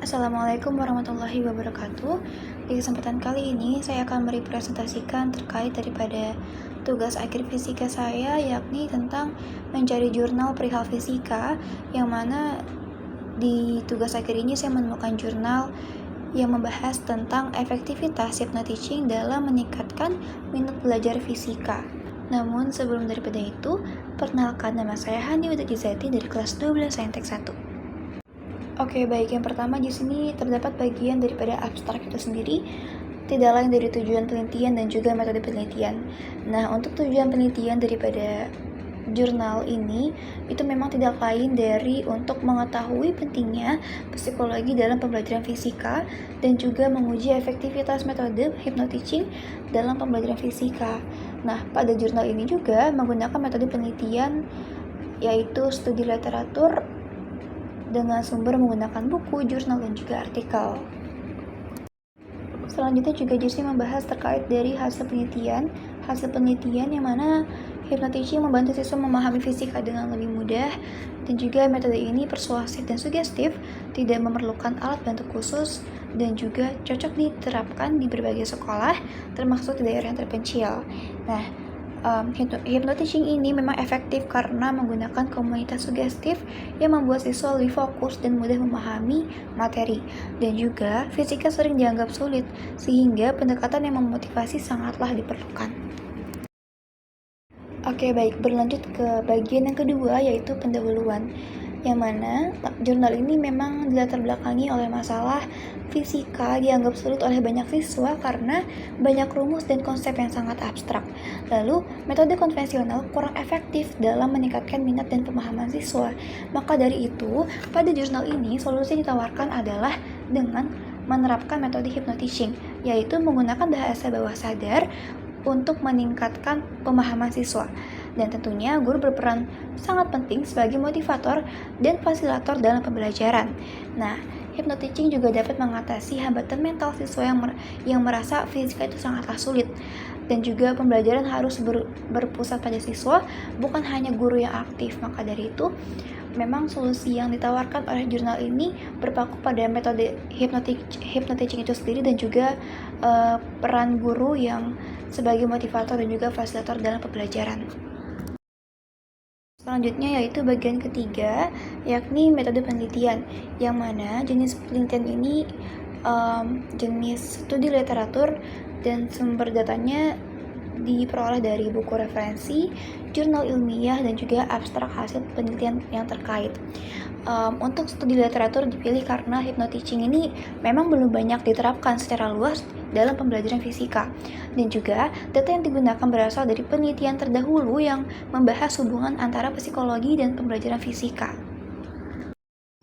Assalamualaikum warahmatullahi wabarakatuh. Di kesempatan kali ini saya akan merepresentasikan terkait daripada tugas akhir fisika saya, yakni tentang mencari jurnal perihal fisika, yang mana di tugas akhir ini saya menemukan jurnal yang membahas tentang efektivitas hypnoteaching dalam meningkatkan minat belajar fisika. Namun sebelum daripada itu, perkenalkan, nama saya Hani Widakizati dari kelas 12 Saintek 1. Oke, baik. Yang pertama di sini terdapat bagian daripada abstrak itu sendiri, tidak lain dari tujuan penelitian dan juga metode penelitian. Nah, untuk tujuan penelitian daripada jurnal ini itu memang tidak lain dari untuk mengetahui pentingnya psikologi dalam pembelajaran fisika dan juga menguji efektivitas metode hypnoteaching dalam pembelajaran fisika. Nah, pada jurnal ini juga menggunakan metode penelitian yaitu studi literatur dengan sumber menggunakan buku, jurnal, dan juga artikel. Selanjutnya juga JC membahas terkait dari hasil penelitian yang mana hypnoteaching membantu siswa memahami fisika dengan lebih mudah, dan juga metode ini persuasif dan sugestif, tidak memerlukan alat bantu khusus, dan juga cocok diterapkan di berbagai sekolah, termasuk di daerah yang terpencil. Nah, hypnoteaching ini memang efektif karena menggunakan komunitas sugestif yang membuat siswa lebih fokus dan mudah memahami materi. Dan juga fisika sering dianggap sulit, sehingga pendekatan yang memotivasi sangatlah diperlukan. Oke, baik, berlanjut ke bagian yang kedua, yaitu pendahuluan, yang mana jurnal ini memang dilatar belakangi oleh masalah fisika dianggap sulit oleh banyak siswa karena banyak rumus dan konsep yang sangat abstrak. Lalu, metode konvensional kurang efektif dalam meningkatkan minat dan pemahaman siswa. Maka dari itu, pada jurnal ini solusi yang ditawarkan adalah dengan menerapkan metode hypnoteaching, yaitu menggunakan bahasa bawah sadar untuk meningkatkan pemahaman siswa. Dan tentunya guru berperan sangat penting sebagai motivator dan fasilitator dalam pembelajaran. Nah, hypnoteaching juga dapat mengatasi hambatan mental siswa yang merasa fisika itu sangatlah sulit. Dan juga pembelajaran harus berpusat pada siswa, bukan hanya guru yang aktif. Maka dari itu, memang solusi yang ditawarkan oleh jurnal ini berpaku pada metode hypnoteaching itu sendiri, dan juga peran guru yang sebagai motivator dan juga fasilitator dalam pembelajaran. Selanjutnya yaitu bagian ketiga, yakni metode penelitian, yang mana jenis penelitian ini jenis studi literatur dan sumber datanya diperoleh dari buku referensi, jurnal ilmiah, dan juga abstrak hasil penelitian yang terkait. Untuk studi literatur dipilih karena hypnoteaching ini memang belum banyak diterapkan secara luas dalam pembelajaran fisika, dan juga data yang digunakan berasal dari penelitian terdahulu yang membahas hubungan antara psikologi dan pembelajaran fisika.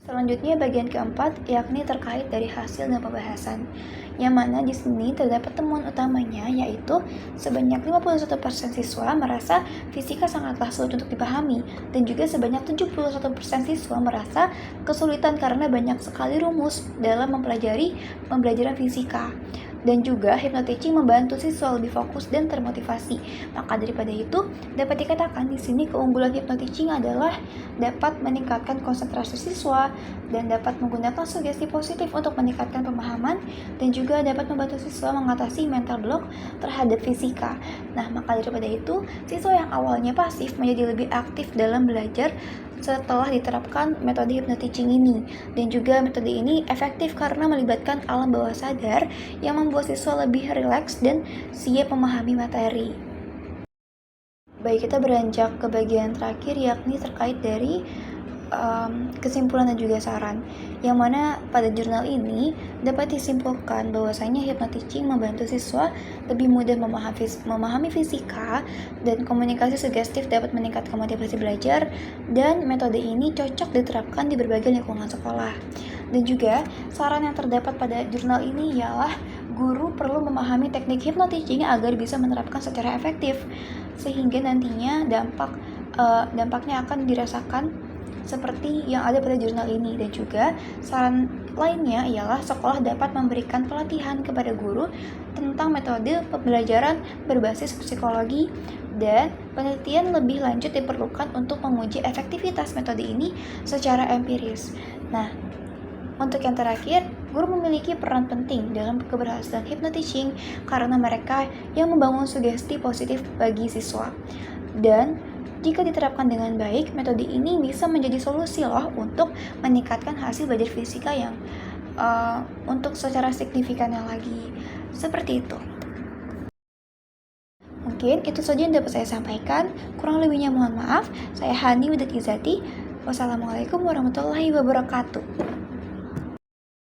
Selanjutnya bagian keempat, yakni terkait dari hasil dan pembahasan, yang mana di sini terdapat temuan utamanya, yaitu sebanyak 51% siswa merasa fisika sangatlah sulit untuk dipahami, dan juga sebanyak 71% siswa merasa kesulitan karena banyak sekali rumus dalam mempelajari pembelajaran fisika. Dan juga hypnoteaching membantu siswa lebih fokus dan termotivasi. Maka daripada itu, dapat dikatakan di sini keunggulan hypnoteaching adalah dapat meningkatkan konsentrasi siswa dan dapat menggunakan sugesti positif untuk meningkatkan pemahaman, dan juga dapat membantu siswa mengatasi mental block terhadap fisika. Nah, maka daripada itu, siswa yang awalnya pasif menjadi lebih aktif dalam belajar setelah diterapkan metode hypnoteaching ini. Dan juga metode ini efektif karena melibatkan alam bawah sadar yang membuat siswa lebih rileks dan siap memahami materi. Baik, kita beranjak ke bagian terakhir, yakni terkait dari kesimpulan dan juga saran, yang mana pada jurnal ini dapat disimpulkan bahwasanya hypnoteaching membantu siswa lebih mudah memahami fisika, dan komunikasi sugestif dapat meningkatkan motivasi belajar, dan metode ini cocok diterapkan di berbagai lingkungan sekolah. Dan juga saran yang terdapat pada jurnal ini ialah guru perlu memahami teknik hypnoteaching agar bisa menerapkan secara efektif, sehingga nantinya dampaknya akan dirasakan seperti yang ada pada jurnal ini. Dan juga saran lainnya ialah sekolah dapat memberikan pelatihan kepada guru tentang metode pembelajaran berbasis psikologi, dan penelitian lebih lanjut diperlukan untuk menguji efektivitas metode ini secara empiris. Nah, Untuk yang terakhir, guru memiliki peran penting dalam keberhasilan hypnoteaching karena mereka yang membangun sugesti positif bagi siswa. Dan jika diterapkan dengan baik, metode ini bisa menjadi solusi loh untuk meningkatkan hasil belajar fisika yang untuk secara signifikannya lagi. Seperti itu. Mungkin itu saja yang dapat saya sampaikan. Kurang lebihnya mohon maaf. Saya Hani Widat Izati. Wassalamualaikum warahmatullahi wabarakatuh.